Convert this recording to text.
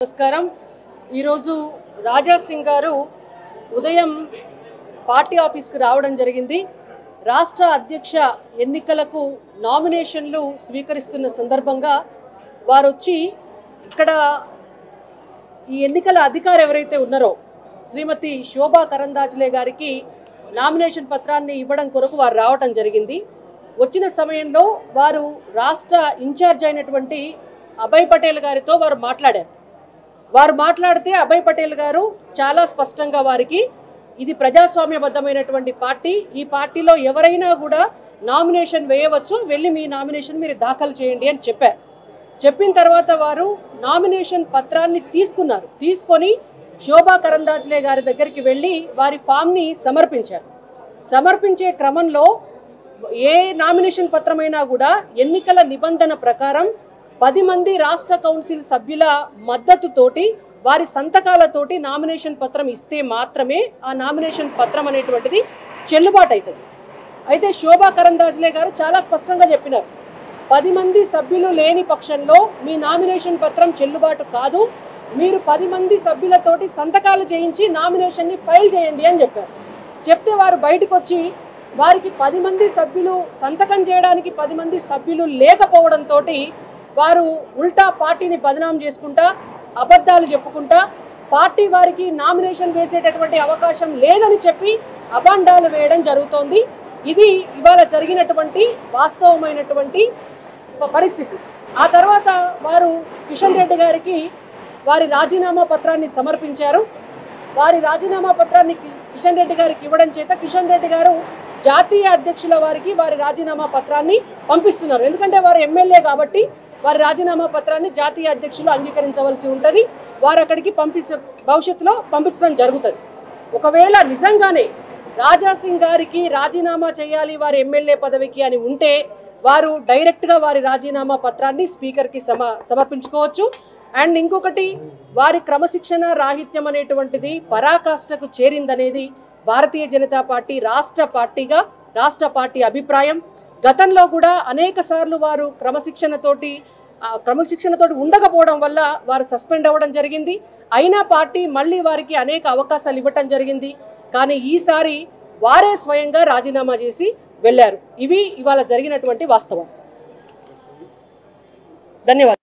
నమస్కారం। ఈరోజు రాజా సింగ్ గారు ఉదయం పార్టీ ఆఫీస్కి రావడం జరిగింది। రాష్ట్ర అధ్యక్ష ఎన్నికలకు నామినేషన్లు స్వీకరిస్తున్న సందర్భంగా వారు వచ్చి ఇక్కడ ఈ ఎన్నికల అధికారి ఎవరైతే ఉన్నారో శ్రీమతి శోభా కరందాజ్లే గారికి నామినేషన్ పత్రాన్ని ఇవ్వడం కొరకు వారు రావడం జరిగింది। వచ్చిన సమయంలో వారు రాష్ట్ర ఇన్ఛార్జ్ అయినటువంటి అభయ్ పటేల్ గారితో వారు మాట్లాడారు। వారు మాట్లాడితే అభయ్ పటేల్ గారు చాలా స్పష్టంగా వారికి ఇది ప్రజాస్వామ్యబద్ధమైనటువంటి పార్టీ, ఈ పార్టీలో ఎవరైనా కూడా నామినేషన్ వేయవచ్చు, వెళ్ళి మీ నామినేషన్ మీరు దాఖలు చేయండి అని చెప్పారు। చెప్పిన తర్వాత వారు నామినేషన్ పత్రాన్ని తీసుకున్నారు। తీసుకొని శోభా కరందాజ్లే గారి దగ్గరికి వెళ్ళి వారి ఫామ్ని సమర్పించారు। సమర్పించే క్రమంలో ఏ నామినేషన్ పత్రమైనా కూడా ఎన్నికల నిబంధన ప్రకారం 10 మంది రాష్ట్ర కౌన్సిల్ సభ్యుల మద్దతుతోటి వారి సంతకాలతోటి నామినేషన్ పత్రం ఇస్తే మాత్రమే ఆ నామినేషన్ పత్రం అనేటువంటిది చెల్లుబాటు అవుతుంది। అయితే శోభా కరందాజ్లే గారు చాలా స్పష్టంగా చెప్పినారు, 10 మంది సభ్యులు లేని పక్షంలో మీ నామినేషన్ పత్రం చెల్లుబాటు కాదు, మీరు 10 మంది సభ్యులతోటి సంతకాలు చేయించి నామినేషన్ని ఫైల్ చేయండి అని చెప్పారు। చెప్తే వారు బయటకు వచ్చి వారికి 10 మంది సభ్యులు సంతకం చేయడానికి 10 మంది సభ్యులు లేకపోవడంతో వారు ఉల్టా పార్టీని బదనాం చేసుకుంటా అబద్ధాలు చెప్పుకుంటా పార్టీ వారికి నామినేషన్ వేసేటటువంటి అవకాశం లేదని చెప్పి అబాండాలు వేయడం జరుగుతోంది। ఇది ఇవాళ జరిగినటువంటి వాస్తవమైనటువంటి పరిస్థితి। ఆ తర్వాత వారు కిషన్ రెడ్డి గారికి వారి రాజీనామా పత్రాన్ని సమర్పించారు। వారి రాజీనామా పత్రాన్ని కిషన్ రెడ్డి గారికి ఇవ్వడం చేత కిషన్ రెడ్డి గారు జాతీయ అధ్యక్షుల వారికి వారి రాజీనామా పత్రాన్ని పంపిస్తున్నారు। ఎందుకంటే వారు ఎమ్మెల్యే కాబట్టి వారి రాజీనామా పత్రాన్ని జాతీయ అధ్యక్షులు అంగీకరించవలసి ఉంటుంది, వారు అక్కడికి భవిష్యత్తులో పంపించడం జరుగుతుంది। ఒకవేళ నిజంగానే రాజా సింగ్ గారికి రాజీనామా చేయాలి వారి ఎమ్మెల్యే పదవికి అని ఉంటే వారు డైరెక్ట్గా వారి రాజీనామా పత్రాన్ని స్పీకర్కి సమర్పించుకోవచ్చు। అండ్ ఇంకొకటి, వారి క్రమశిక్షణ రాహిత్యం అనేటువంటిది పరాకాష్ఠకు చేరిందనేది భారతీయ జనతా పార్టీ రాష్ట్ర పార్టీ అభిప్రాయం। గతంలో కూడా అనేక సార్లు వారు క్రమశిక్షణతోటి ఉండకపోవడం వల్ల వారు సస్పెండ్ అవ్వడం జరిగింది। అయినా పార్టీ మళ్ళీ వారికి అనేక అవకాశాలు ఇవ్వటం జరిగింది, కానీ ఈసారి వారే స్వయంగా రాజీనామా చేసి వెళ్ళారు। ఇవి ఇవాళ జరిగినటువంటి వాస్తవం। ధన్యవాదాలు।